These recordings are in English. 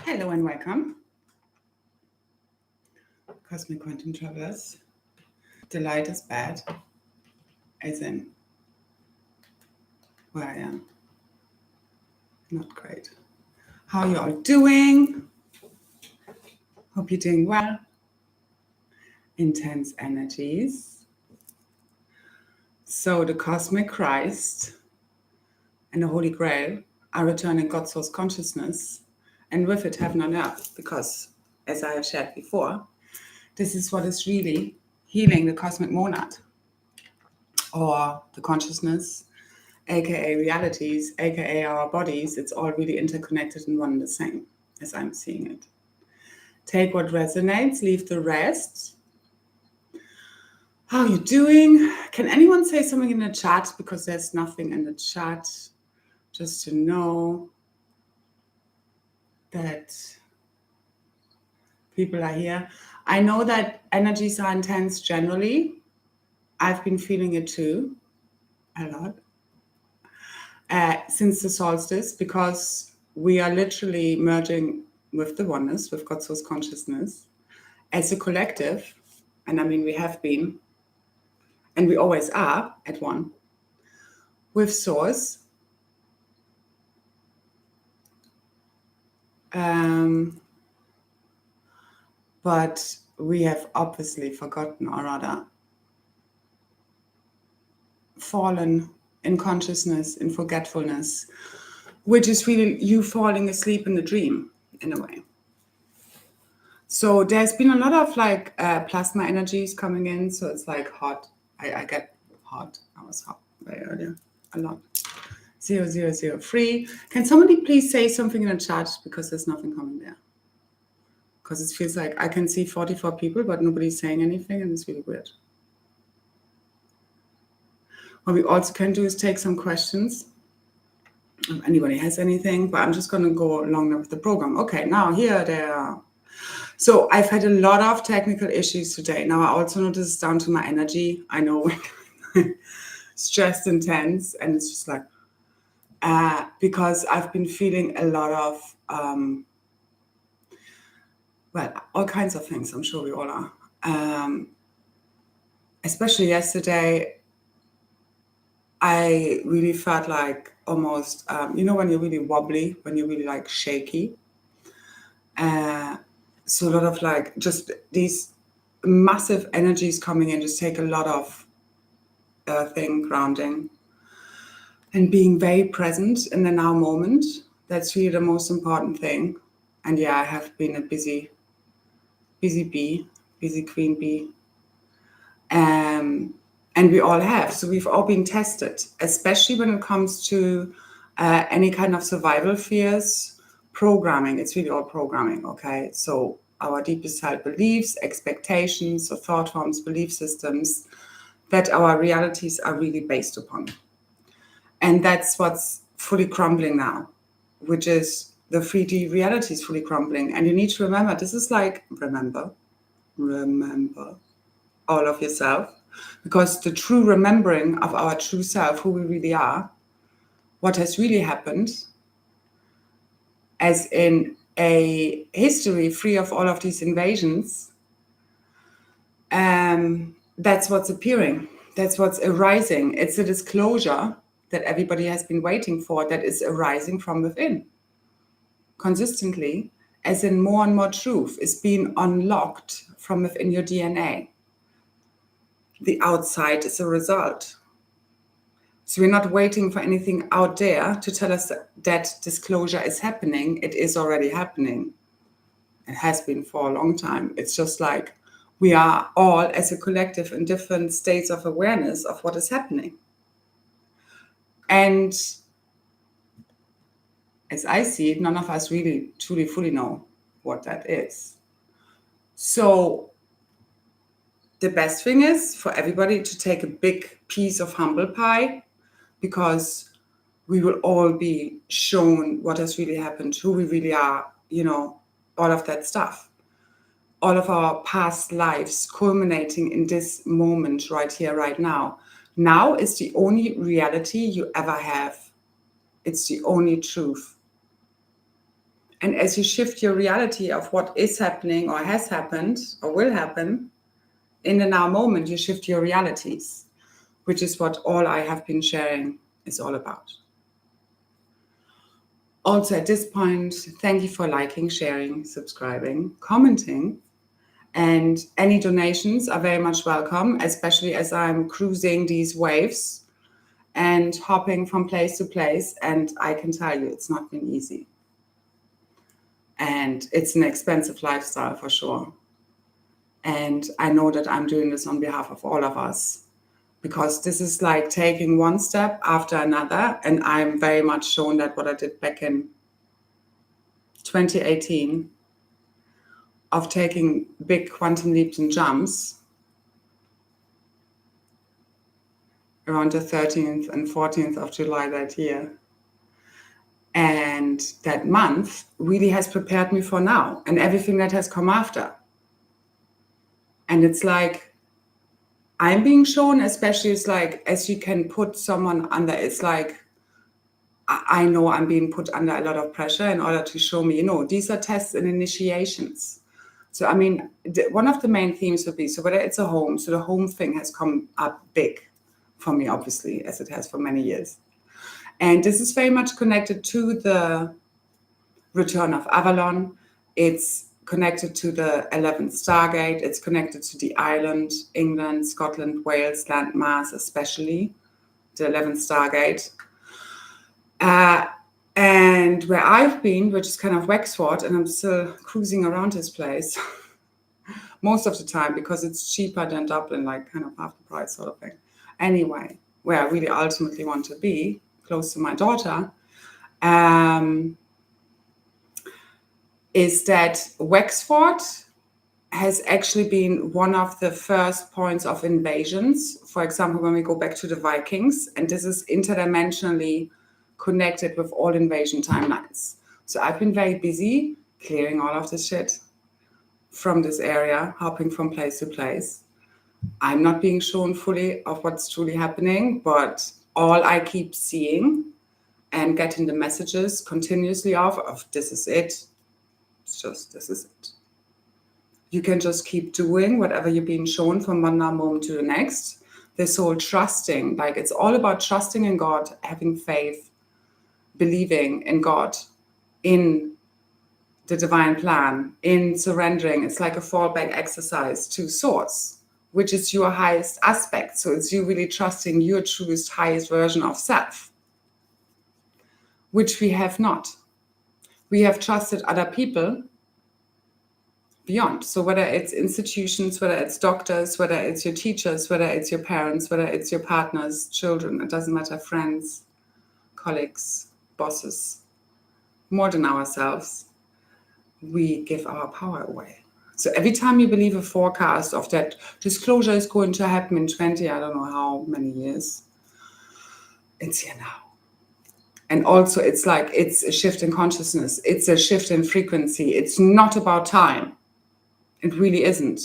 Hello and welcome, Cosmic Quantum Travelers. The light is bad, as in where I am. Not great. How are you all doing? Hope you're doing well. Intense energies. So the Cosmic Kryst and the Holy Grail are returning God Source consciousness, and with it heaven on earth, because as I have shared before, this is what is really healing the cosmic monad, or the consciousness, aka realities, aka our bodies. It's all really interconnected in one and the same, as I'm seeing it. Take what resonates, leave the rest. How are you doing? Can anyone say something in the chat? Because there's nothing in the chat. Just to know that people are here. I know that energies are intense generally. I've been feeling it too, a lot, since the solstice, because we are literally merging with the oneness, with God Source consciousness, as a collective. And I mean, we have been, and we always are at one, with Source. But we have obviously forgotten, or rather fallen in consciousness, in forgetfulness, which is really you falling asleep in a dream, in a way. So there's been a lot of like plasma energies coming in. So it's like hot. I get hot. I was hot very earlier. A lot. 0003. Can somebody please say something in the chat, because there's nothing coming there? Because it feels like I can see 44 people, but nobody's saying anything, and it's really weird. What we also can do is take some questions, if anybody has anything, but I'm just going to go along with the program. Okay, now here they are. So I've had a lot of technical issues today. Now I also know this is down to my energy. I know stressed and tense, and it's just like, because I've been feeling a lot of, well, all kinds of things. I'm sure we all are. Especially yesterday, I really felt like almost, when you're really wobbly, when you're really like shaky. So a lot of like just these massive energies coming in, just take a lot of earthing, grounding, and being very present in the now moment. That's really the most important thing. And yeah, I have been a busy bee, busy queen bee. And we all have. So we've all been tested, especially when it comes to any kind of survival fears, programming. It's really all programming, okay? So our deepest held beliefs, expectations, or thought forms, belief systems that our realities are really based upon. And that's what's fully crumbling now, which is the 3D reality is fully crumbling. And you need to remember, this is like, remember all of yourself, because the true remembering of our true self, who we really are, what has really happened, as in a history free of all of these invasions, that's what's appearing. That's what's arising. It's a disclosure that everybody has been waiting for, that is arising from within. Consistently, as in more and more truth is being unlocked from within your DNA. The outside is a result. So we're not waiting for anything out there to tell us that disclosure is happening. It is already happening. It has been for a long time. It's just like we are all as a collective in different states of awareness of what is happening. And as I see it, none of us really truly fully know what that is. So the best thing is for everybody to take a big piece of humble pie, because we will all be shown what has really happened, who we really are, all of that stuff. All of our past lives culminating in this moment right here, right now. Now is the only reality you ever have. It's the only truth. And as you shift your reality of what is happening or has happened or will happen, in the now moment, you shift your realities, which is what all I have been sharing is all about. Also, at this point, thank you for liking, sharing, subscribing, commenting, and any donations are very much welcome, especially as I'm cruising these waves and hopping from place to place. And I can tell you, it's not been easy. And it's an expensive lifestyle for sure. And I know that I'm doing this on behalf of all of us, because this is like taking one step after another. And I'm very much shown that what I did back in 2018 of taking big quantum leaps and jumps around the 13th and 14th of July that year. And that month really has prepared me for now and everything that has come after. And it's like, I'm being shown, especially it's like, as you can put someone under, it's like, I know I'm being put under a lot of pressure in order to show me, these are tests and initiations. So, I mean, one of the main themes would be, so whether it's a home, so the home thing has come up big for me, obviously, as it has for many years. And this is very much connected to the return of Avalon. It's connected to the 11th Stargate. It's connected to the island, England, Scotland, Wales, landmass, especially the 11th Stargate. And where I've been, which is kind of Wexford, and I'm still cruising around this place most of the time because it's cheaper than Dublin, like kind of half the price sort of thing. Anyway, where I really ultimately want to be, close to my daughter, is that Wexford has actually been one of the first points of invasions. For example, when we go back to the Vikings, and this is interdimensionally connected with all invasion timelines. So I've been very busy clearing all of this shit from this area, hopping from place to place. I'm not being shown fully of what's truly happening, but all I keep seeing and getting the messages continuously of this is it. It's just, this is it. You can just keep doing whatever you're being shown from one moment to the next. This whole trusting, like it's all about trusting in God, having faith, believing in God, in the divine plan, in surrendering. It's like a fallback exercise to source, which is your highest aspect. So it's you really trusting your truest, highest version of self, which we have not. We have trusted other people beyond. So whether it's institutions, whether it's doctors, whether it's your teachers, whether it's your parents, whether it's your partners, children, it doesn't matter, friends, colleagues, bosses, more than ourselves, we give our power away. So every time you believe a forecast of that disclosure is going to happen in 20, I don't know how many years, it's here now. And also it's like, it's a shift in consciousness. It's a shift in frequency. It's not about time. It really isn't.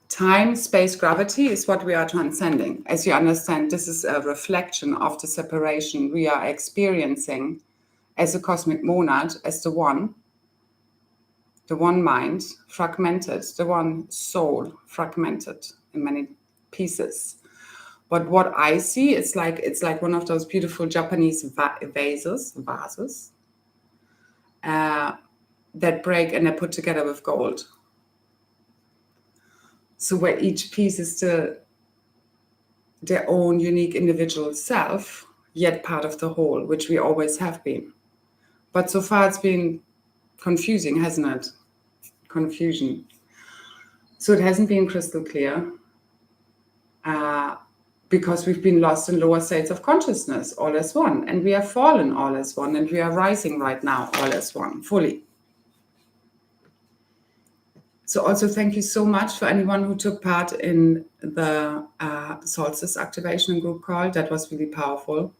Time, space, gravity is what we are transcending. As you understand, this is a reflection of the separation we are experiencing as a cosmic monad, as the one mind fragmented, the one soul fragmented in many pieces. But what I see, it's like one of those beautiful Japanese vases that break and are put together with gold. So where each piece is still their own unique individual self, yet part of the whole, which we always have been. But so far it's been confusing, hasn't it? Confusion. So it hasn't been crystal clear because we've been lost in lower states of consciousness, all as one. And we have fallen all as one, and we are rising right now, all as one, fully. So also thank you so much for anyone who took part in the solstice activation group call. That was really powerful.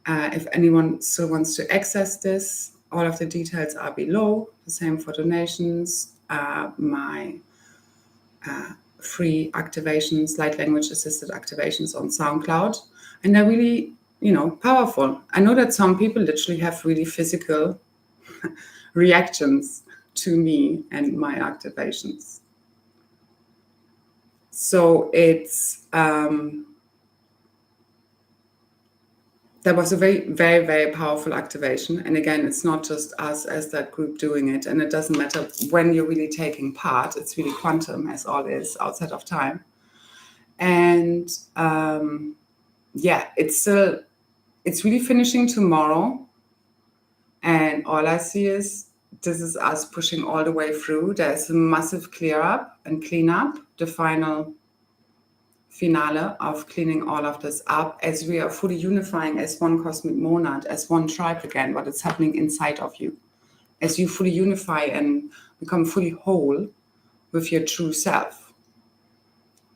If anyone still wants to access this, all of the details are below. The same for donations, my free activations, light language assisted activations on SoundCloud. And they're really, powerful. I know that some people literally have really physical reactions to me and my activations. So it's that was a very, very, very powerful activation. And again, it's not just us as that group doing it. And it doesn't matter when you're really taking part. It's really quantum, as all is, outside of time. And it's really finishing tomorrow. And all I see is this is us pushing all the way through. There's a massive clear up and clean up, the final finale of cleaning all of this up as we are fully unifying as one cosmic monad, as one tribe again, what is happening inside of you. As you fully unify and become fully whole with your true self.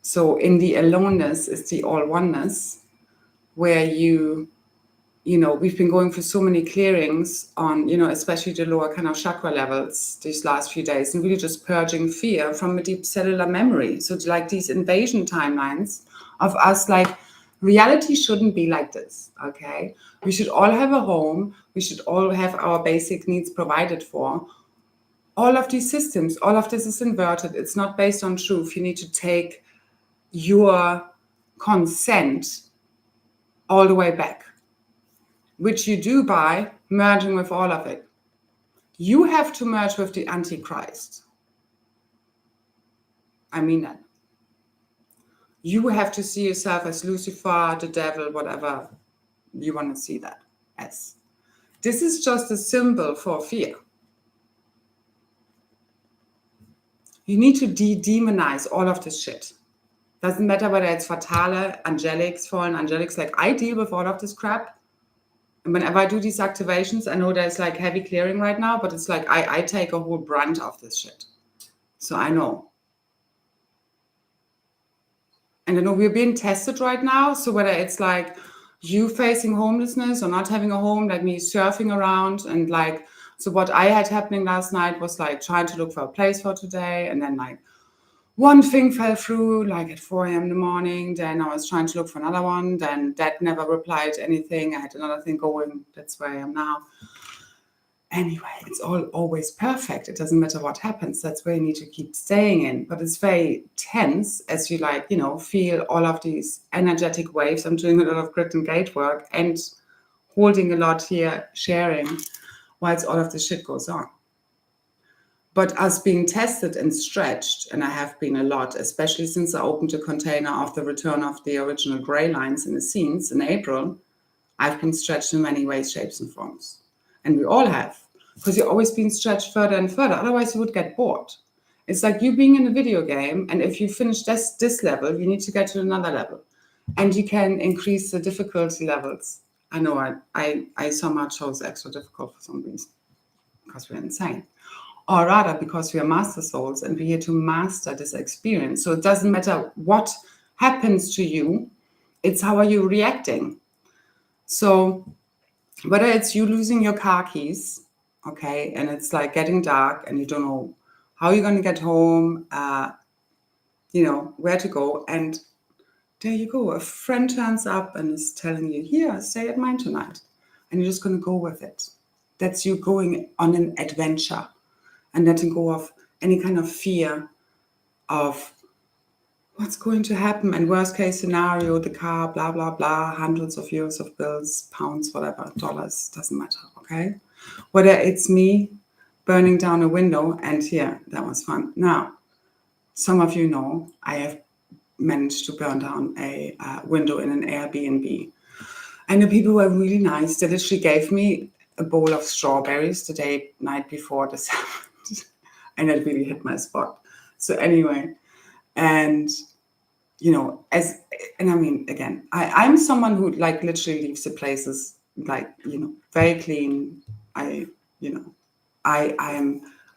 So in the aloneness is the all oneness, where we've been going for so many clearings on, especially the lower kind of chakra levels these last few days, and really just purging fear from a deep cellular memory. So like these invasion timelines of us, like reality shouldn't be like this, okay? We should all have a home. We should all have our basic needs provided for. All of these systems, all of this is inverted. It's not based on truth. You need to take your consent all the way back, which you do by merging with all of it. You have to merge with the Antichrist. I mean that. You have to see yourself as Lucifer, the devil, whatever you want to see that as. This is just a symbol for fear. You need to demonize all of this shit. Doesn't matter whether it's Fatale, angelics, fallen angelics. Like, I deal with all of this crap. And whenever I do these activations, I know there's like heavy clearing right now, but it's like I take a whole brunt of this shit. So I know. And I know we're being tested right now. So whether it's like you facing homelessness or not having a home, like me surfing around, and like, so what I had happening last night was like trying to look for a place for today. And then like one thing fell through like at 4 a.m. in the morning. Then I was trying to look for another one. Then that never replied to anything. I had another thing going. That's where I am now. Anyway, it's all always perfect. It doesn't matter what happens. That's where you need to keep staying in. But it's very tense as you like, feel all of these energetic waves. I'm doing a lot of grid and gate work and holding a lot here, sharing whilst all of the shit goes on. But us being tested and stretched, and I have been a lot, especially since I opened a container of the return of the original Grail lines in the scenes in April, I've been stretched in many ways, shapes, and forms. And we all have, because you're always being stretched further and further. Otherwise, you would get bored. It's like you being in a video game, and if you finish this level, you need to get to another level. And you can increase the difficulty levels. I know I somehow chose extra difficult for some reason, because we're insane. Or rather, because we are master souls and we're here to master this experience. So it doesn't matter what happens to you, it's how are you reacting. So whether it's you losing your car keys, okay, and it's like getting dark and you don't know how you're going to get home, where to go. And there you go. A friend turns up and is telling you, here, stay at mine tonight. And you're just going to go with it. That's you going on an adventure. And letting go of any kind of fear of what's going to happen. And worst case scenario, the car, blah, blah, blah, hundreds of euros of bills, pounds, whatever, dollars, doesn't matter, okay? Whether it's me burning down a window, and that was fun. Now, some of you know I have managed to burn down a window in an Airbnb. And the people were really nice. They literally gave me a bowl of strawberries the night before this happened. And it really hit my spot. So anyway, and again, I'm someone who like literally leaves the places like, very clean. I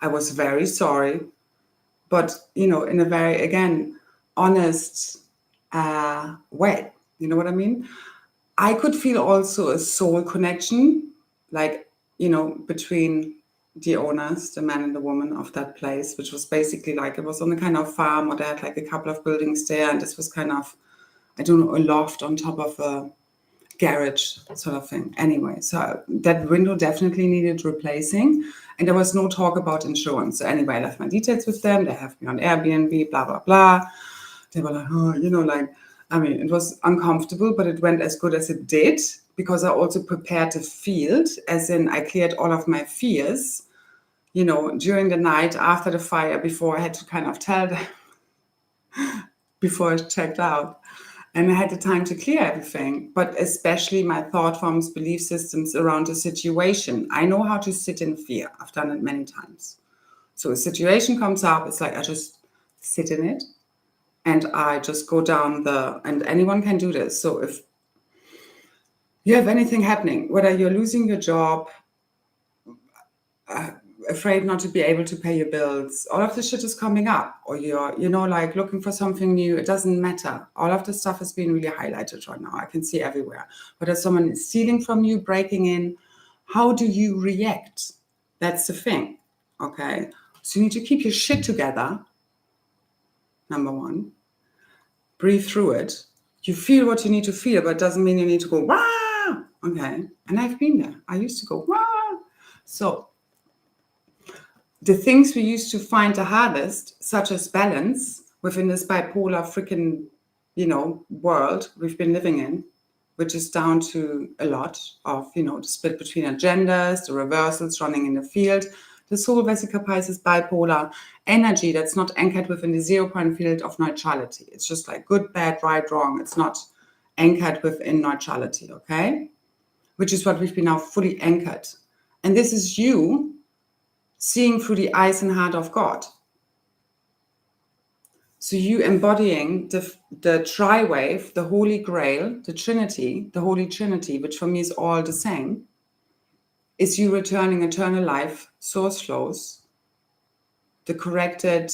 was very sorry, but in a very, again, honest way. You know what I mean? I could feel also a soul connection, like, between the owners, the man and the woman of that place, which was basically like, it was on a kind of farm, or they had like a couple of buildings there. And this was kind of, I don't know, a loft on top of a garage sort of thing. Anyway, so that window definitely needed replacing. And there was no talk about insurance. So anyway, I left my details with them. They have me on Airbnb, blah, blah, blah. They were like, oh, it was uncomfortable, but it went as good as it did because I also prepared the field, as in I cleared all of my fears, during the night after the fire, before I had to kind of tell them, before I checked out. And I had the time to clear everything, but especially my thought forms, belief systems around the situation. I know how to sit in fear. I've done it many times. So a situation comes up, it's like I just sit in it and I just go down and anyone can do this. So if you have anything happening, whether you're losing your job, afraid not to be able to pay your bills, all of the shit is coming up, or you're, looking for something new, it doesn't matter. All of the stuff has been really highlighted right now. I can see everywhere. Whether someone is stealing from you, breaking in, how do you react? That's the thing, okay? So you need to keep your shit together, number one. Breathe through it. You feel what you need to feel, but it doesn't mean you need to go, wah, okay? And I've been there. I used to go, wah. So the things we used to find the hardest, such as balance within this bipolar freaking, world we've been living in, which is down to a lot of, the split between agendas, the reversals running in the field, the soul vesicle Pisces bipolar energy that's not anchored within the 0 point field of neutrality. It's just like good, bad, right, wrong. It's not anchored within neutrality, okay? Which is what we've been now fully anchored. And this is you seeing through the eyes and heart of God. So you embodying the tri-wave, the Holy Grail, the Trinity, the Holy Trinity, which for me is all the same, is you returning eternal life, source flows, the corrected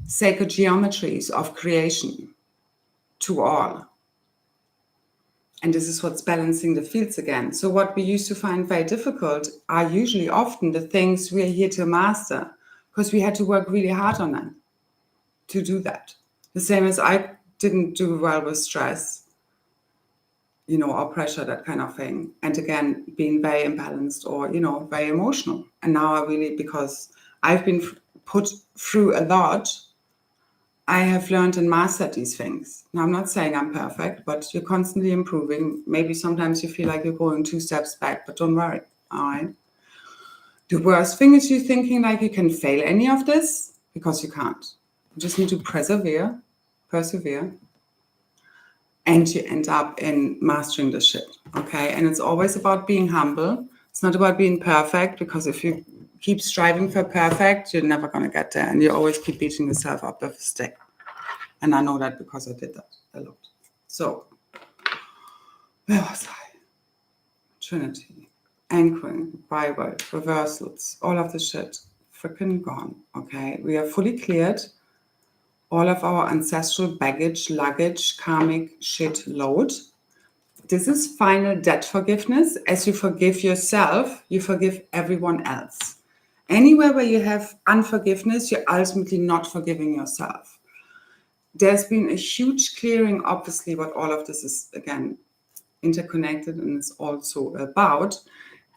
sacred geometries of creation to all. And this is what's balancing the fields again. So what we used to find very difficult are usually often the things we are here to master, because we had to work really hard on them to do that. The same as I didn't do well with stress, or pressure, that kind of thing. And again, being very imbalanced or, very emotional. And now I really, because I've been put through a lot, I have learned and mastered these things. Now, I'm not saying I'm perfect, but you're constantly improving. Maybe sometimes you feel like you're going 2 steps back, but don't worry, all right? The worst thing is you thinking like you can fail any of this, because you can't. You just need to persevere, and you end up in mastering the shit, okay? And it's always about being humble. It's not about being perfect, because if you keep striving for perfect, you're never going to get there, and you always keep beating yourself up with a stick. And I know that because I did that a lot. So, where was I? Trinity, anchoring, Bible, reversals, all of the shit, freaking gone, okay? We are fully cleared. All of our ancestral baggage, luggage, karmic shit load. This is final debt forgiveness. As you forgive yourself, you forgive everyone else. Anywhere where you have unforgiveness, you're ultimately not forgiving yourself. There's been a huge clearing, obviously, what all of this is, again, interconnected and is also about,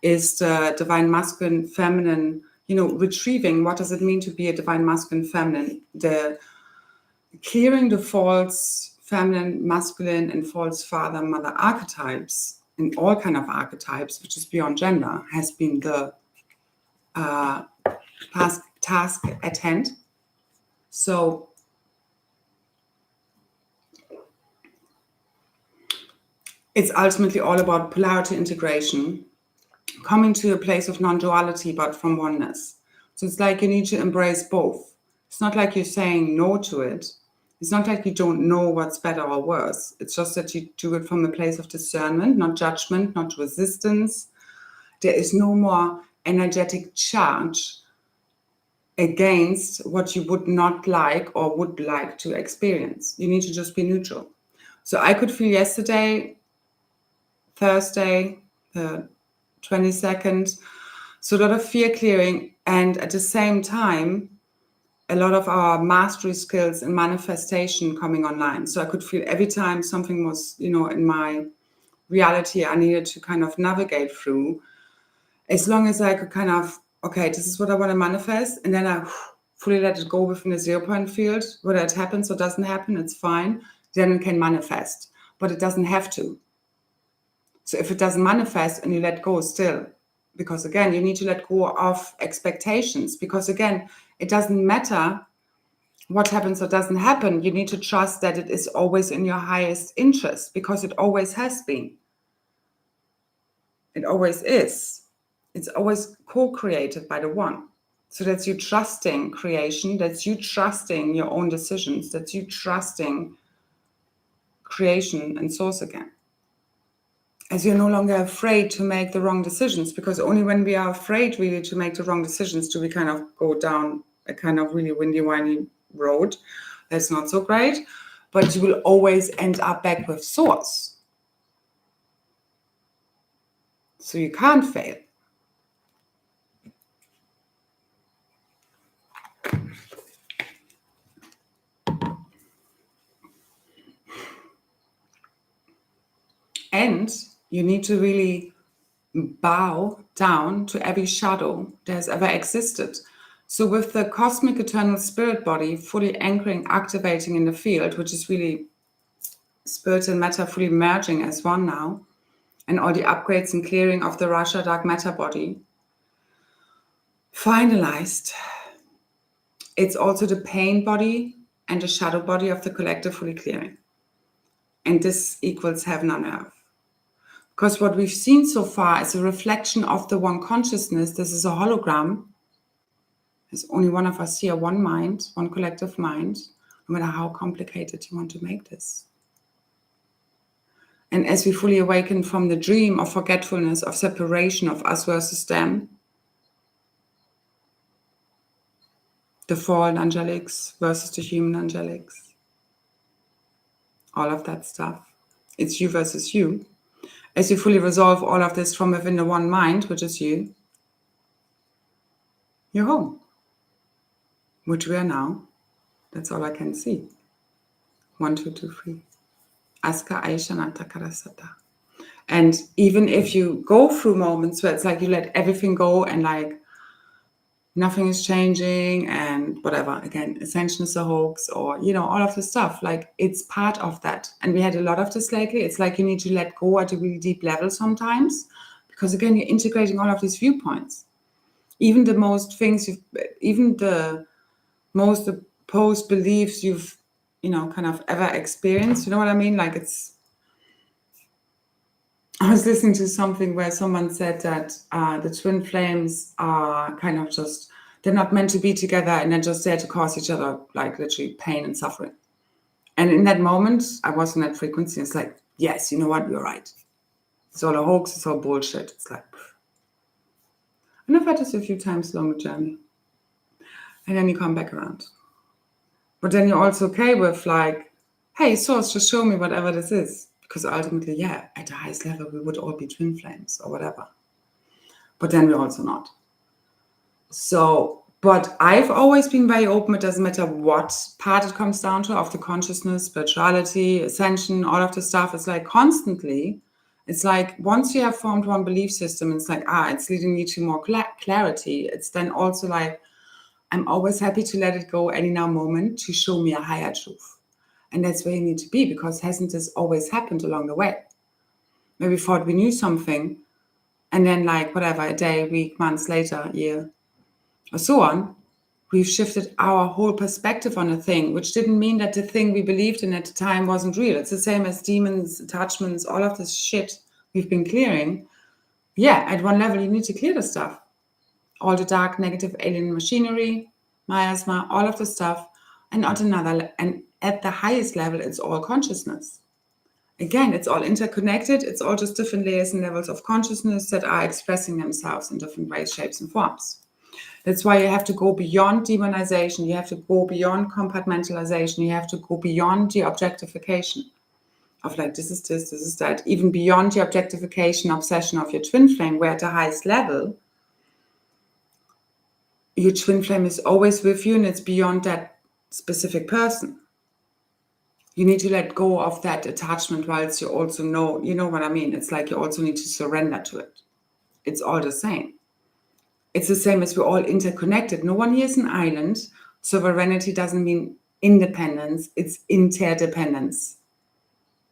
is the divine masculine, feminine, retrieving. What does it mean to be a divine masculine, feminine? The clearing the false feminine, masculine, and false father, mother archetypes, and all kind of archetypes, which is beyond gender, has been the task at hand. So it's ultimately all about polarity integration, coming to a place of non-duality, but from oneness. So it's like you need to embrace both. It's not like you're saying no to it. It's not like you don't know what's better or worse. It's just that you do it from a place of discernment, not judgment, not resistance. There is no more energetic charge against what you would not like or would like to experience. You need to just be neutral. So I could feel yesterday, Thursday, the 22nd, so a lot of fear clearing, and at the same time, a lot of our mastery skills and manifestation coming online. So I could feel every time something was, in my reality I needed to kind of navigate through, as long as I could kind of okay, this is what I want to manifest. And then I fully let it go within the 0 point field. Whether it happens or doesn't happen, it's fine. Then it can manifest. But it doesn't have to. So if it doesn't manifest and you let go still, because again, you need to let go of expectations. Because again, it doesn't matter what happens or doesn't happen. You need to trust that it is always in your highest interest, because it always has been. It always is. It's always co-created by the one. So that's you trusting creation, that's you trusting your own decisions, that's you trusting creation and source again. As you're no longer afraid to make the wrong decisions, because only when we are afraid really to make the wrong decisions do we kind of go down a kind of really windy, windy road. That's not so great, but you will always end up back with source. So you can't fail. And you need to really bow down to every shadow that has ever existed. So with the cosmic eternal spirit body fully anchoring, activating in the field, which is really spirit and matter fully merging as one now, and all the upgrades and clearing of the Russia dark matter body finalized, it's also the pain body and the shadow body of the collective fully clearing. And this equals heaven on earth. Because what we've seen so far is a reflection of the one consciousness. This is a hologram. There's only one of us here, one mind, one collective mind, no matter how complicated you want to make this. And as we fully awaken from the dream of forgetfulness, of separation of us versus them, the fallen angelics versus the human angelics, all of that stuff. It's you versus you. As you fully resolve all of this from within the one mind, which is you, you're home. Which we are now. That's all I can see. 1, 2, 3. Aska Aisha Nata Karasata. And even if you go through moments where it's like you let everything go and like nothing is changing and whatever, again, ascension is a hoax or, you know, all of the stuff, like it's part of that. And we had a lot of this lately. It's like you need to let go at a really deep level sometimes, because again, you're integrating all of these viewpoints. Even the most things even the most opposed beliefs you've, you know, kind of ever experienced. You know what I mean? Like I was listening to something where someone said that the twin flames are kind of just, they're not meant to be together and they're just there to cause each other like literally pain and suffering. And in that moment, I was in that frequency. It's like, yes, you know what? You're right. It's all a hoax. It's all bullshit. It's like, and I've had this a few times along the journey. And then you come back around. But then you're also okay with like, hey, source, just show me whatever this is. Because ultimately, yeah, at the highest level, we would all be twin flames or whatever. But then we're also not. So, but I've always been very open. It doesn't matter what part it comes down to of the consciousness, spirituality, ascension, all of the stuff. It's like constantly, it's like once you have formed one belief system, it's like, it's leading me to more clarity. It's then also like, I'm always happy to let it go any now moment to show me a higher truth. And that's where you need to be, because hasn't this always happened along the way? Maybe we thought we knew something, and then like whatever, a day, week, months later, year, or so on, we've shifted our whole perspective on a thing, which didn't mean that the thing we believed in at the time wasn't real. It's the same as demons, attachments, all of this shit we've been clearing. Yeah, at one level, you need to clear the stuff. All the dark, negative alien machinery, miasma, all of the stuff, and at another, and at the highest level, it's all consciousness. Again, it's all interconnected. It's all just different layers and levels of consciousness that are expressing themselves in different ways, shapes, and forms. That's why you have to go beyond demonization. You have to go beyond compartmentalization. You have to go beyond the objectification of like, this is this is that, even beyond the objectification, obsession of your twin flame, where at the highest level, your twin flame is always with you and it's beyond that specific person. You need to let go of that attachment whilst you also know, you know what I mean? It's like you also need to surrender to it. It's all the same. It's the same as we're all interconnected. No one here is an island. Sovereignty doesn't mean independence, it's interdependence.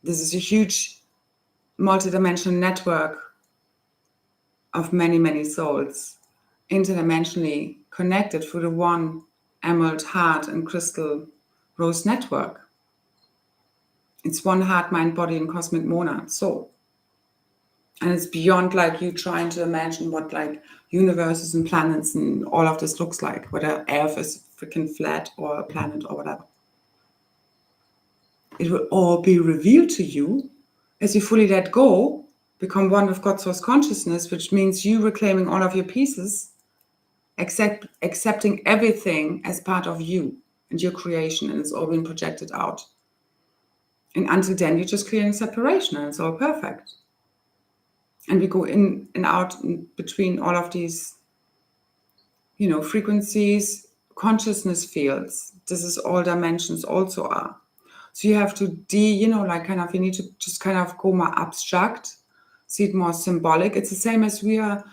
This is a huge multidimensional network of many, many souls, interdimensionally connected through the one emerald heart and crystal rose network. It's one heart, mind, body, and cosmic monad soul. And it's beyond like you trying to imagine what like universes and planets and all of this looks like, whether Earth is freaking flat or a planet or whatever. It will all be revealed to you as you fully let go, become one with God's source consciousness, which means you reclaiming all of your pieces, accepting everything as part of you and your creation, and it's all being projected out. And until then, you're just clearing separation and it's all perfect. And we go in and out in between all of these, frequencies, consciousness fields. This is all dimensions also are. So you have to you need to just kind of go more abstract, see it more symbolic. It's the same as we are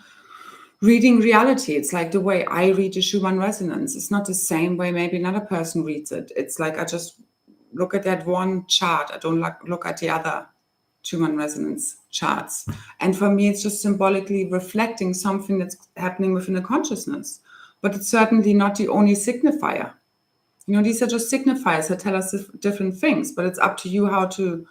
reading reality. It's like the way I read the Schumann resonance. It's not the same way maybe another person reads it. It's like I just look at that one chart. I don't look at the other Schumann resonance charts. And for me, it's just symbolically reflecting something that's happening within the consciousness. But it's certainly not the only signifier. These are just signifiers that tell us different things, but it's up to you how to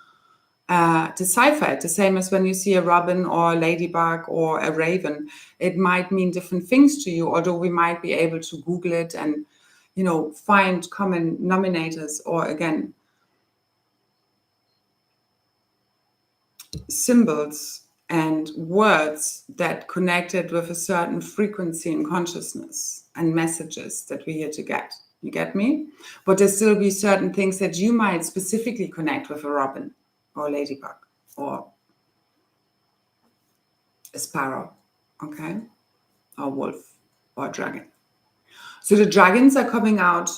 decipher it. The same as when you see a robin or a ladybug or a raven, it might mean different things to you, although we might be able to Google it and, find common denominators or, again, symbols and words that connected with a certain frequency in consciousness and messages that we're here to get. You get me? But there still be certain things that you might specifically connect with a robin or a ladybug or a sparrow, okay? Or wolf or dragon. So the dragons are coming out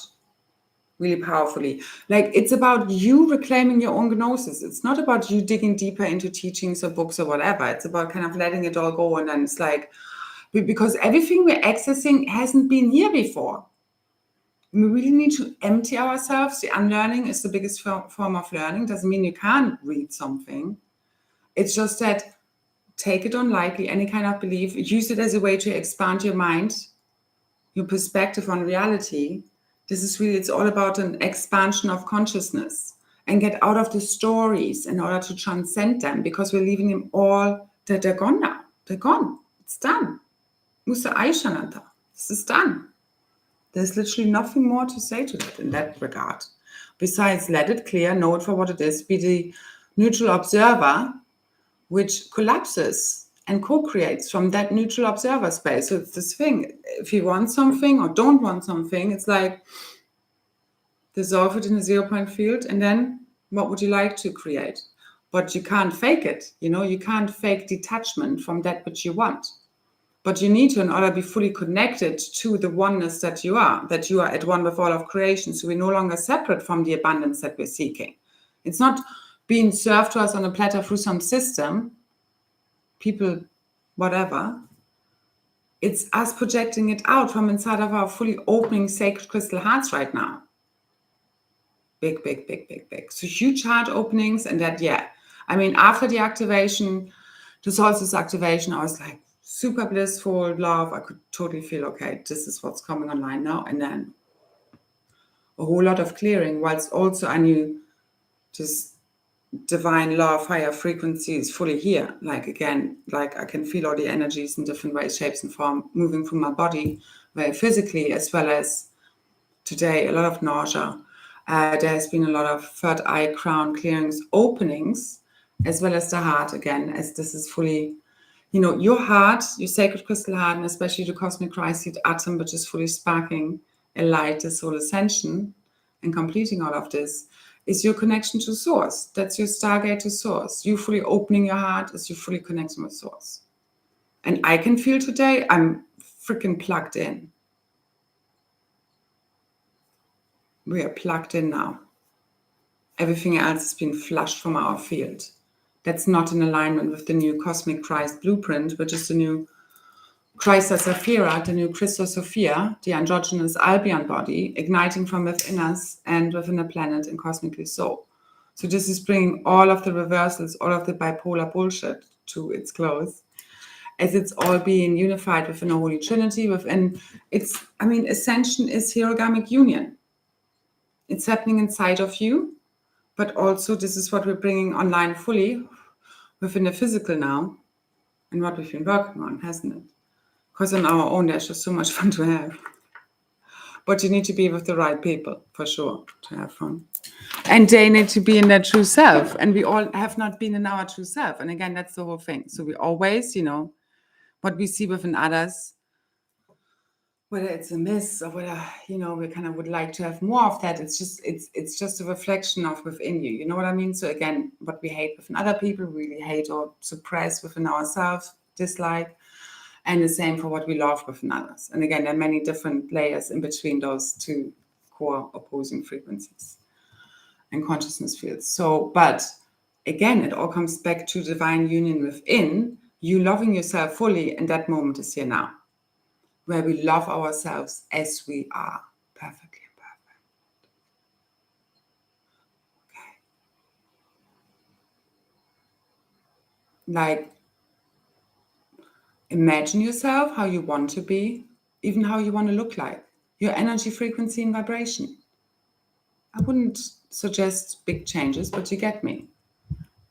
really powerfully. Like, it's about you reclaiming your own gnosis. It's not about you digging deeper into teachings or books or whatever. It's about kind of letting it all go. And then it's like, because everything we're accessing hasn't been here before. We really need to empty ourselves. The unlearning is the biggest form of learning. Doesn't mean you can't read something. It's just that take it on lightly, any kind of belief. Use it as a way to expand your mind, your perspective on reality. This is really, it's all about an expansion of consciousness and get out of the stories in order to transcend them, because we're leaving them all, they're gone now. They're gone. It's done. Musa Aishananta. This is done. There's literally nothing more to say to that in that regard. Besides, let it clear, know it for what it is, be the neutral observer, which collapses and co-creates from that neutral observer space. So it's this thing, if you want something or don't want something, it's like dissolve it in a 0 point field, and then what would you like to create? But you can't fake it. You can't fake detachment from that which you want. But you need to, in order to be fully connected to the oneness that you are at one with all of creation. So we're no longer separate from the abundance that we're seeking. It's not being served to us on a platter through some system, people, whatever. It's us projecting it out from inside of our fully opening sacred crystal hearts right now. Big, big, big, big, big. So huge heart openings, and that, after the activation, the solstice activation, I was like, super blissful, love. I could totally feel, okay, this is what's coming online now. And then a whole lot of clearing, whilst also I knew this divine love, higher frequencies fully here. Like, again, like I can feel all the energies in different ways, shapes and form moving through my body very physically, as well as today, a lot of nausea. There has been a lot of third eye crown clearings, openings, as well as the heart, again, as this is fully, your heart, your sacred crystal heart, and especially the cosmic Christ seed atom, which is fully sparking a light, the soul ascension, and completing all of this, is your connection to source. That's your stargate to source. You fully opening your heart is you fully connecting with source. And I can feel today, I'm freaking plugged in. We are plugged in now. Everything else has been flushed from our field. That's not in alignment with the new cosmic Christ blueprint, which is the new Kryst Saphira, the new Kryst Sophia, the androgynous Albion body, igniting from within us and within the planet and cosmically so. So this is bringing all of the reversals, all of the bipolar bullshit to its close, as it's all being unified within a Holy Trinity, within it's, I mean, ascension is hierogamic union. It's happening inside of you, but also this is what we're bringing online fully within the physical now, and what we've been working on, hasn't it? Because on our own, there's just so much fun to have. But you need to be with the right people, for sure, to have fun. And they need to be in their true self. And we all have not been in our true self. And again, that's the whole thing. So we always, what we see within others, whether it's a miss or whether, we kind of would like to have more of that. It's just a reflection of within you. You know what I mean? So again, what we hate within other people, we really hate or suppress within ourselves, dislike. And the same for what we love within others. And again, there are many different layers in between those two core opposing frequencies and consciousness fields. So, but again, it all comes back to divine union within, you loving yourself fully, and that moment is here now, where we love ourselves as we are, perfectly perfect. Okay. Like, imagine yourself how you want to be, even how you want to look like, your energy, frequency, and vibration. I wouldn't suggest big changes, but you get me.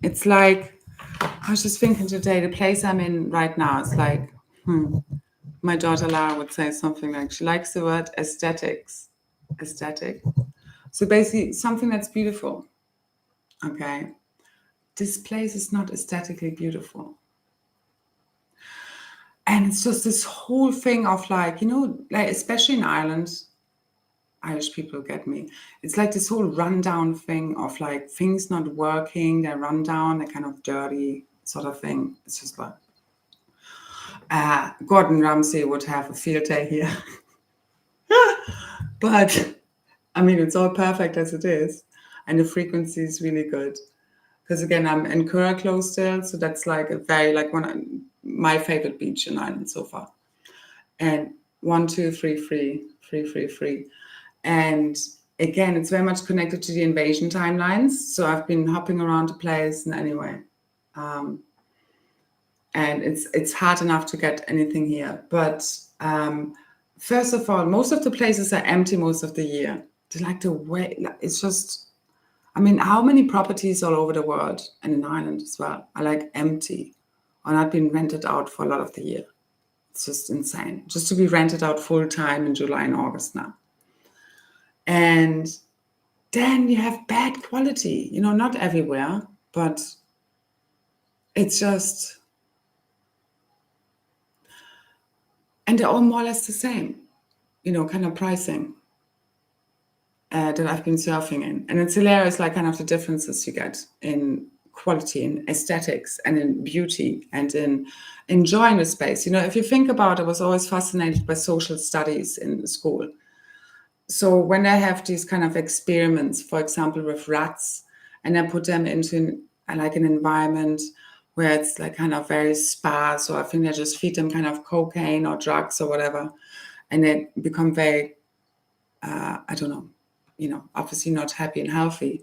It's like, I was just thinking today, the place I'm in right now, it's like, my daughter Lara would say something like, she likes the word aesthetics. Aesthetic. So basically, something that's beautiful. Okay. This place is not aesthetically beautiful. And it's just this whole thing of like, like especially in Ireland, Irish people get me. It's like this whole rundown thing of like things not working, they're run down, they're kind of dirty sort of thing. It's just like, Gordon Ramsay would have a field day here. But I mean, it's all perfect as it is. And the frequency is really good. Because again, I'm in Curacao still, so that's like a very my favorite beach in Ireland so far. And 1, 2, 3, free. And again, it's very much connected to the invasion timelines. So I've been hopping around the place, and anyway, and it's hard enough to get anything here. But first of all, most of the places are empty most of the year. They like the way it's just. I mean, how many properties all over the world and in Ireland as well are like empty or not being rented out for a lot of the year? It's just insane. Just to be rented out full time in July and August now. And then you have bad quality, not everywhere, but it's just, and they're all more or less the same, kind of pricing. That I've been surfing in. And it's hilarious, like kind of the differences you get in quality, in aesthetics, and in beauty, and in enjoying the space. If you think about it, I was always fascinated by social studies in school. So when I have these kind of experiments, for example, with rats, and I put them into an environment where it's like kind of very sparse, or I think I just feed them kind of cocaine or drugs or whatever, and they become very, I don't know, obviously not happy and healthy.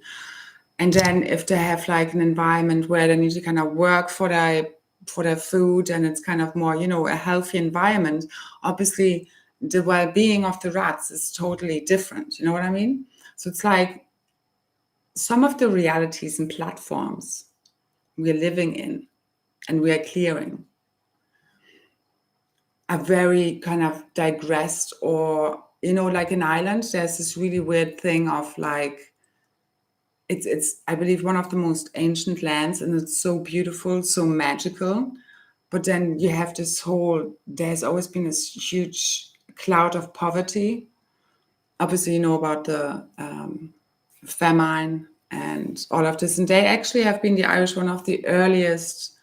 And then if they have like an environment where they need to kind of work for their food, and it's kind of more, a healthy environment, obviously the well-being of the rats is totally different. You know what I mean? So it's like some of the realities and platforms we're living in and we are clearing are very kind of digressed, or like in Ireland, there's this really weird thing of like, it's I believe one of the most ancient lands, and it's so beautiful, so magical. But then you have there's always been this huge cloud of poverty. Obviously, about the famine and all of this. And they actually have been, the Irish, one of the earliest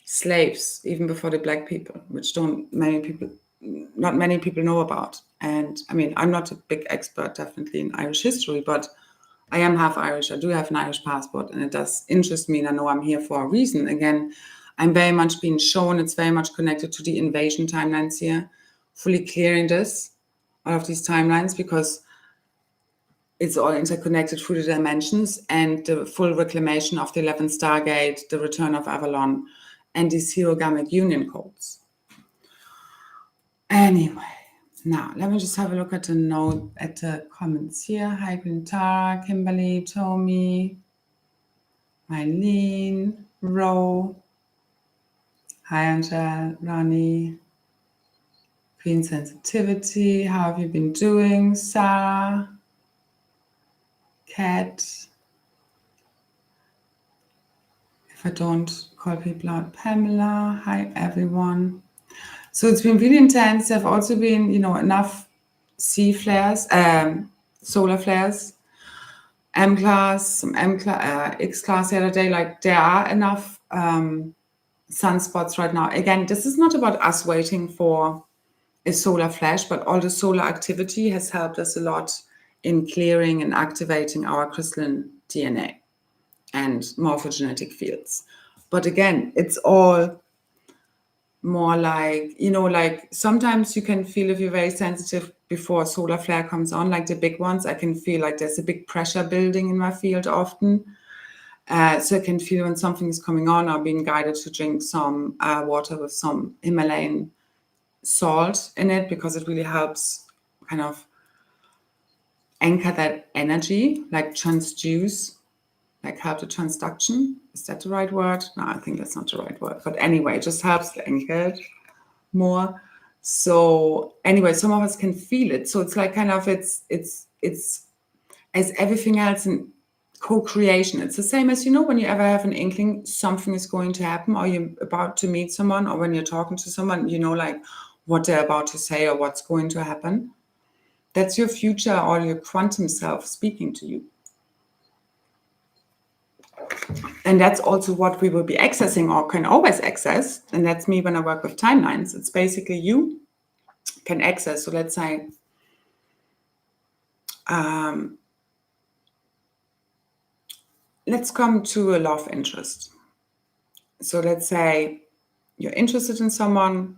slaves, even before the Black people, which not many people know about. And I mean, I'm not a big expert, definitely, in Irish history, but I am half Irish. I do have an Irish passport, and it does interest me, and I know I'm here for a reason. Again, I'm very much being shown, it's very much connected to the invasion timelines here, fully clearing this, all of these timelines, because it's all interconnected through the dimensions, and the full reclamation of the 11th Stargate, the return of Avalon, and these hierogamic union codes. Anyway, now let me just have a look at the comments here. Hi, Quintara, Kimberly, Tommy, Eileen, Ro. Hi, Angel, Ronnie, Queen Sensitivity. How have you been doing? Sarah, Kat. If I don't call people out, Pamela. Hi, everyone. So it's been really intense. There have also been, enough C flares, solar flares, M class, some X class the other day. Like, there are enough sunspots right now. Again, this is not about us waiting for a solar flash, but all the solar activity has helped us a lot in clearing and activating our crystalline DNA and morphogenetic fields. But again, it's all more like, like sometimes you can feel, if you're very sensitive before a solar flare comes on, like the big ones, I can feel like there's a big pressure building in my field often. So I can feel when something is coming on, or being guided to drink some water with some Himalayan salt in it, because it really helps kind of anchor that energy, like transduce, like help the transduction. Is that the right word? No, I think that's not the right word. But anyway, it just helps anchor it more. So anyway, some of us can feel it. So it's like kind of it's as everything else in co-creation. It's the same as, when you ever have an inkling something is going to happen, or you're about to meet someone, or when you're talking to someone, like what they're about to say or what's going to happen. That's your future or your quantum self speaking to you. And that's also what we will be accessing, or can always access. And that's me when I work with timelines. It's basically you can access. So let's say, let's come to a love interest. So let's say you're interested in someone.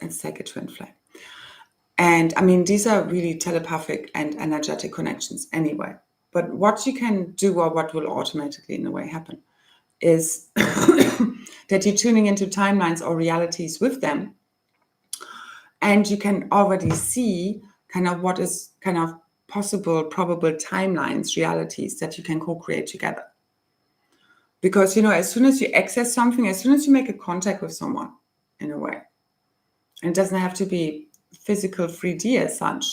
Let's take a twin flame. And I mean, these are really telepathic and energetic connections anyway. But what you can do, or what will automatically in a way happen, is that you're tuning into timelines or realities with them. And you can already see kind of what is kind of possible, probable timelines, realities that you can co-create together. Because, as soon as you access something, as soon as you make a contact with someone, in a way, and it doesn't have to be physical 3D as such,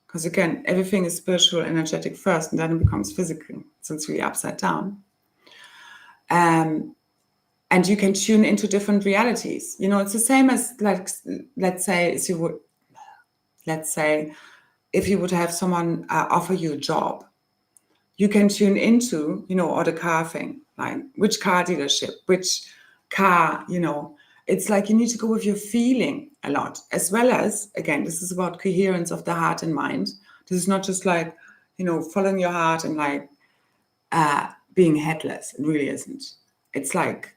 because again, everything is spiritual, energetic first, and then it becomes physical, so it's really upside down. And you can tune into different realities. It's the same as, like, let's say if you would have someone offer you a job, you can tune into, or the car thing, like which car dealership, which car, it's like you need to go with your feeling a lot, as well as, again, this is about coherence of the heart and mind. This is not just like, following your heart and like being headless. It really isn't. It's like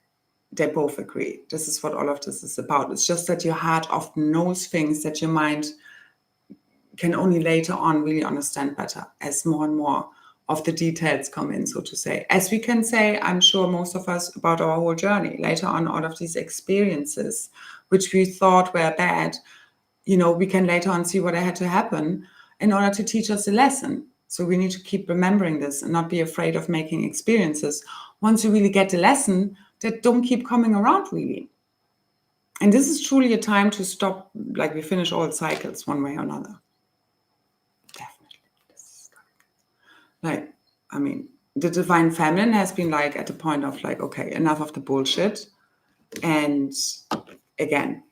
they both agree. This is what all of this is about. It's just that your heart often knows things that your mind can only later on really understand better, as more and more of the details come in, so to say. As we can say, I'm sure most of us, about our whole journey. Later on, all of these experiences, which we thought were bad, we can later on see what had to happen in order to teach us a lesson. So we need to keep remembering this and not be afraid of making experiences. Once you really get the lesson, that don't keep coming around, really. And this is truly a time to stop, like we finish all cycles one way or another. Like, I mean, the divine feminine has been like at the point of like, okay, enough of the bullshit. And again,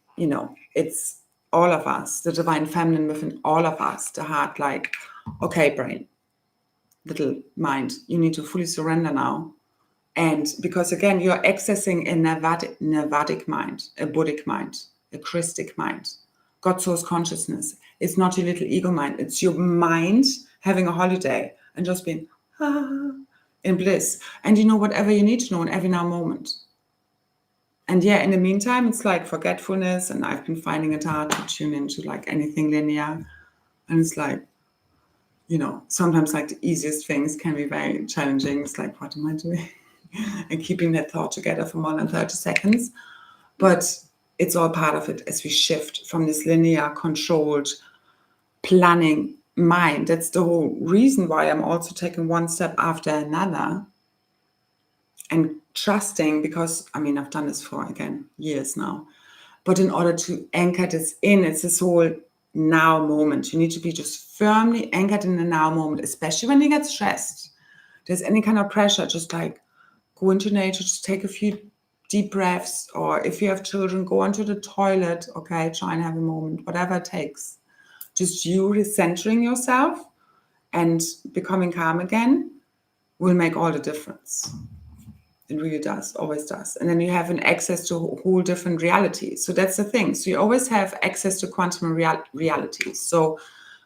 it's all of us, the divine feminine within all of us, the heart, like, okay, brain, little mind, you need to fully surrender now. And because again, you're accessing a Navadic mind, a Buddhic mind, a Krystic mind, God source consciousness. It's not your little ego mind. It's your mind having a holiday and just being in bliss. And whatever you need to know in every now moment. And yeah, in the meantime, it's like forgetfulness, and I've been finding it hard to tune into like anything linear. And it's like, sometimes like the easiest things can be very challenging. It's like, what am I doing? And keeping that thought together for more than 30 seconds. But it's all part of it as we shift from this linear, controlled, planning mind. That's the whole reason why I'm also taking one step after another and trusting, because I've done this for, again, years now. But in order to anchor this in, it's this whole now moment. You need to be just firmly anchored in the now moment, especially when you get stressed. There's any kind of pressure, just like go into nature, just take a few deep breaths, or if you have children, go onto the toilet, okay, try and have a moment, whatever it takes. Just you recentering yourself and becoming calm again will make all the difference. It really does, always does. And then you have an access to a whole different reality. So that's the thing. So you always have access to quantum realities. So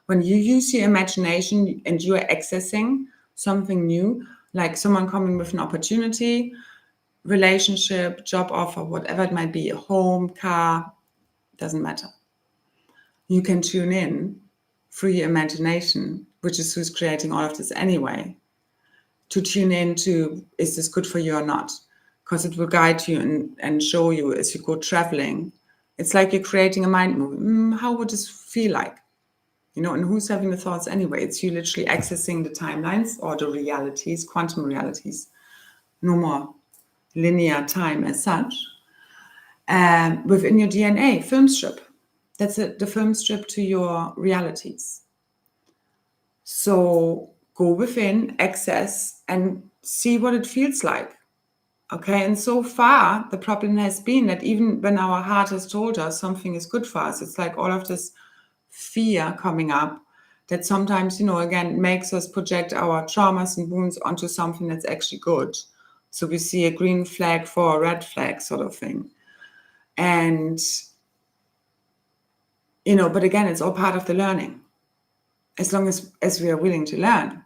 when you use your imagination and you are accessing something new, like someone coming with an opportunity, relationship, job offer, whatever it might be, a home, car, doesn't matter. You can tune in through your imagination, which is who's creating all of this anyway, to tune into, is this good for you or not? Because it will guide you and show you as you go traveling. It's like you're creating a mind movie. How would this feel like? And who's having the thoughts anyway? It's you literally accessing the timelines or the realities, quantum realities. No more linear time as such. Within your DNA, film strip. That's the film strip to your realities. So go within, access, and see what it feels like. Okay, and so far, the problem has been that even when our heart has told us something is good for us, it's like all of this fear coming up that sometimes, again, makes us project our traumas and wounds onto something that's actually good. So we see a green flag for a red flag sort of thing. And, but again, it's all part of the learning. As long as we are willing to learn.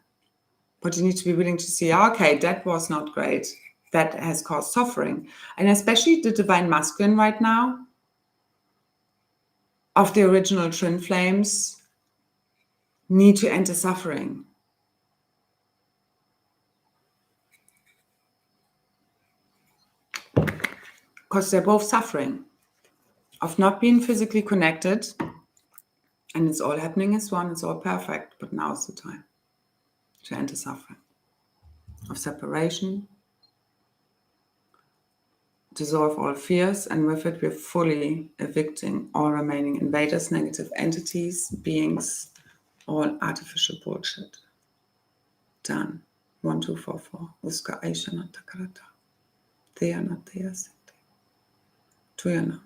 But you need to be willing to see, okay, that was not great. That has caused suffering. And especially the divine masculine right now of the original twin flames need to enter suffering. Because they're both suffering of not being physically connected. And it's all happening as one. It's all perfect. But now's the time to enter suffering. Of separation. Dissolve all fears, and with it we're fully evicting all remaining invaders, negative entities, beings, all artificial bullshit. Done. 1, 2, 4, 4. Uska Aisha Natakarata. Thea Natea Sete. Tuyana.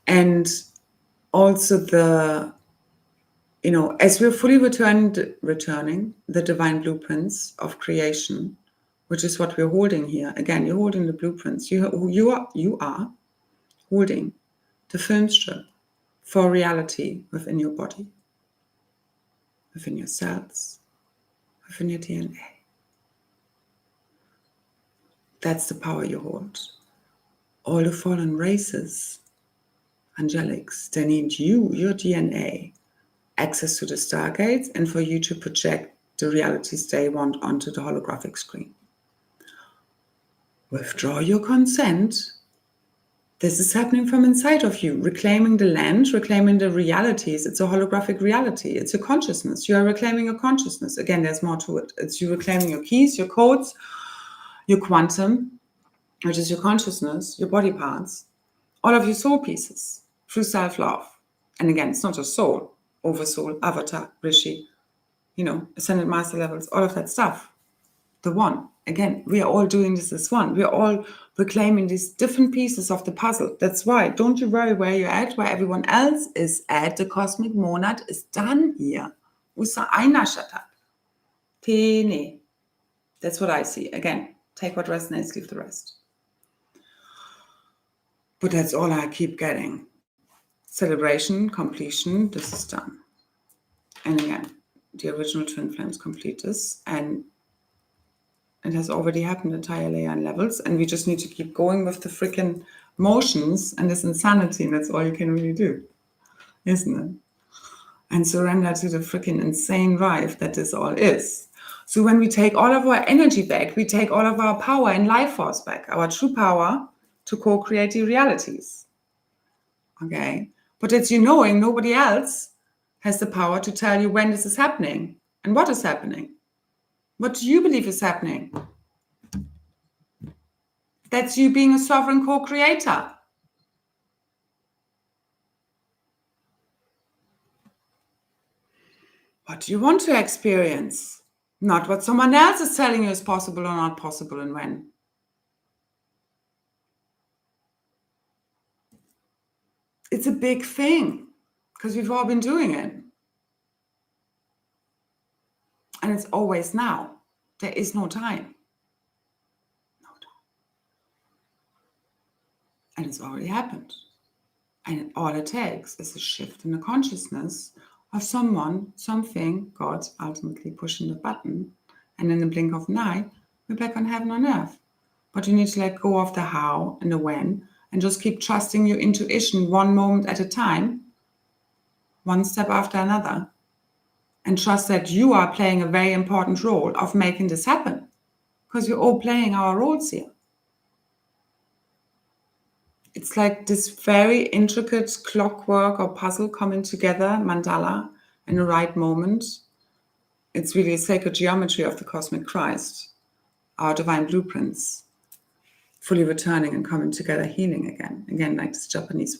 And also as we're fully returning the divine blueprints of creation, which is what we're holding here. Again, you're holding the blueprints. You are holding the film strip for reality within your body, within your cells, within your DNA. That's the power you hold. All the fallen races, angelics, they need you, your DNA, access to the stargates, and for you to project the realities they want onto the holographic screen. Withdraw your consent. This is happening from inside of you, reclaiming the land, reclaiming the realities. It's a holographic reality. It's your consciousness. You are reclaiming your consciousness. Again, there's more to it. It's you reclaiming your keys, your codes, your quantum, which is your consciousness, your body parts, all of your soul pieces through self-love. And again, it's not just soul, oversoul, avatar, rishi, ascended master levels, all of that stuff. The one. Again, we are all doing this as one. We are all reclaiming these different pieces of the puzzle. That's why, don't you worry where you're at, where everyone else is at. The cosmic monad is done here. Usa aina shatat. Tene. That's what I see. Again, take what resonates, leave the rest. But that's all I keep getting. Celebration, completion, this is done. And again, the original twin flames complete this. And It has already happened at higher layer and levels, and we just need to keep going with the freaking motions and this insanity, and that's all you can really do, isn't it? And surrender to the freaking insane drive that this all is. So when we take all of our energy back, we take all of our power and life force back, our true power to co-create the realities. Okay? But it's you knowing nobody else has the power to tell you when this is happening and what is happening. What do you believe is happening? That's you being a sovereign co-creator. What do you want to experience? Not what someone else is telling you is possible or not possible and when. It's a big thing because we've all been doing it. And it's always now. There is no time. No time. And it's already happened. And all it takes is a shift in the consciousness of someone, something, God ultimately pushing the button. And in the blink of an eye, we're back on heaven on earth. But you need to let go of the how and the when and just keep trusting your intuition one moment at a time, one step after another. And trust that you are playing a very important role of making this happen. Because we're all playing our roles here. It's like this very intricate clockwork or puzzle coming together, mandala, in the right moment. It's really a sacred geometry of the cosmic Kryst, our divine blueprints, fully returning and coming together, healing again. Again, like this Japanese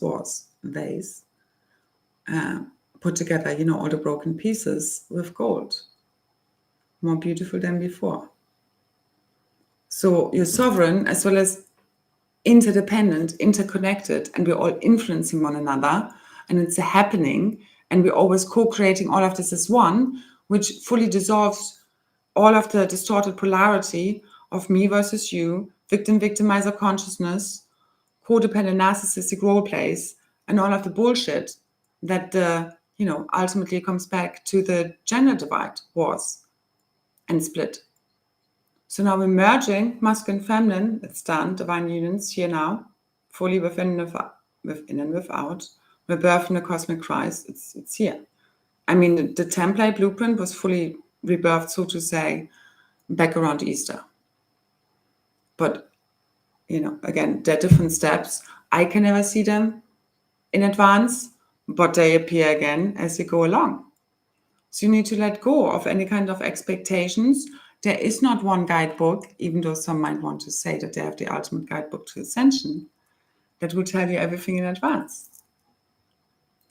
vase. Put together, all the broken pieces with gold. More beautiful than before. So you're sovereign as well as interdependent, interconnected, and we're all influencing one another, and it's a happening, and we're always co-creating all of this as one, which fully dissolves all of the distorted polarity of me versus you, victim-victimizer consciousness, codependent narcissistic role plays, and all of the bullshit that ultimately comes back to the gender divide wars and split. So now we're merging masculine, feminine. It's done. Divine unions here now, fully within and without. We're birthing the cosmic Kryst. It's here. I mean, the template blueprint was fully rebirthed, so to say, back around Easter. But again, there are different steps. I can never see them in advance, but they appear again as you go along. So you need to let go of any kind of expectations. There is not one guidebook, even though some might want to say that they have the ultimate guidebook to ascension, that will tell you everything in advance.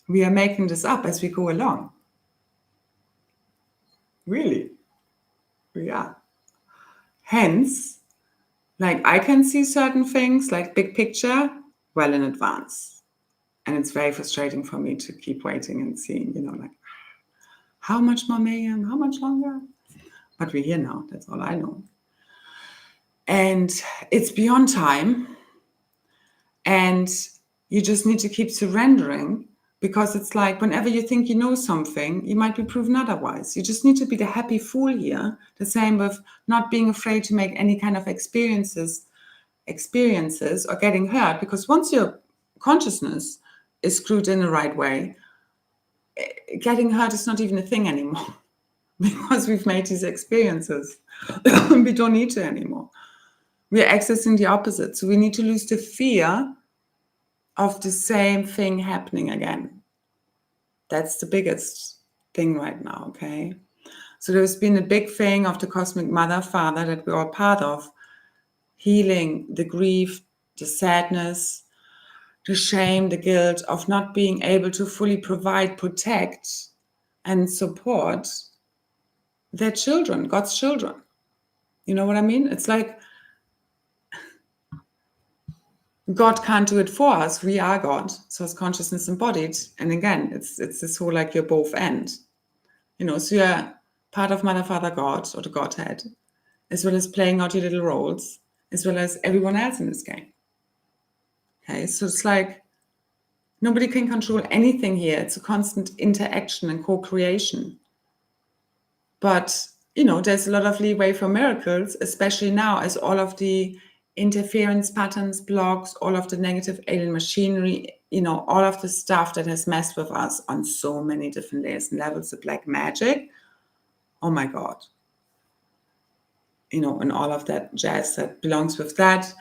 We are making this up as we go along. Really, we are. Hence, like I can see certain things, like big picture, well in advance. And it's very frustrating for me to keep waiting and seeing, like, how much more mayhem, how much longer? But we're here now, that's all I know. And it's beyond time. And you just need to keep surrendering, because it's like whenever you think you know something, you might be proven otherwise. You just need to be the happy fool here. The same with not being afraid to make any kind of experiences or getting hurt, because once your consciousness is screwed in the right way, getting hurt is not even a thing anymore. Because we've made these experiences. We don't need to anymore. We're accessing the opposite. So we need to lose the fear of the same thing happening again. That's the biggest thing right now, okay? So there's been a big thing of the cosmic mother, father that we're all part of, healing the grief, the sadness, the shame, the guilt of not being able to fully provide, protect, and support their children, God's children. You know what I mean? It's like God can't do it for us. We are God. So it's consciousness embodied. And again, it's this whole like you're both end. So you're part of Mother, Father, God, or the Godhead, as well as playing out your little roles, as well as everyone else in this game. Okay, so it's like nobody can control anything here. It's a constant interaction and co-creation. But, there's a lot of leeway for miracles, especially now as all of the interference patterns, blocks, all of the negative alien machinery, all of the stuff that has messed with us on so many different layers and levels, the black magic. Oh my God. And all of that jazz that belongs with that.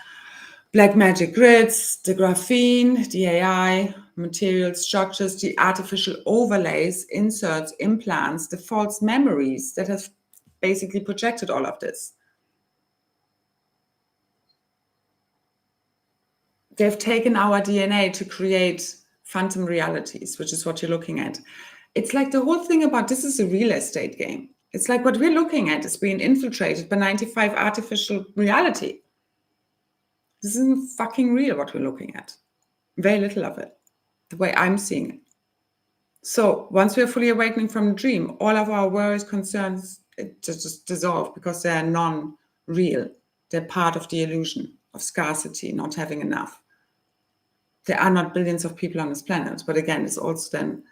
Black magic grids, the graphene, the AI, materials, structures, the artificial overlays, inserts, implants, the false memories that have basically projected all of this. They've taken our DNA to create phantom realities, which is what you're looking at. It's like the whole thing about this is a real estate game. It's like what we're looking at is being infiltrated by 95 artificial reality. This isn't fucking real what we're looking at. Very little of it, the way I'm seeing it. So once we're fully awakening from the dream, all of our worries, concerns, it just dissolve because they're non-real. They're part of the illusion of scarcity, not having enough. There are not billions of people on this planet, but again, it's also then,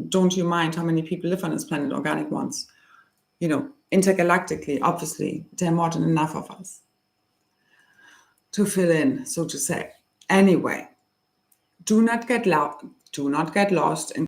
don't you mind how many people live on this planet, organic ones? Intergalactically, obviously, there are more than enough of us to fill in, so to say. Anyway, do not get lost in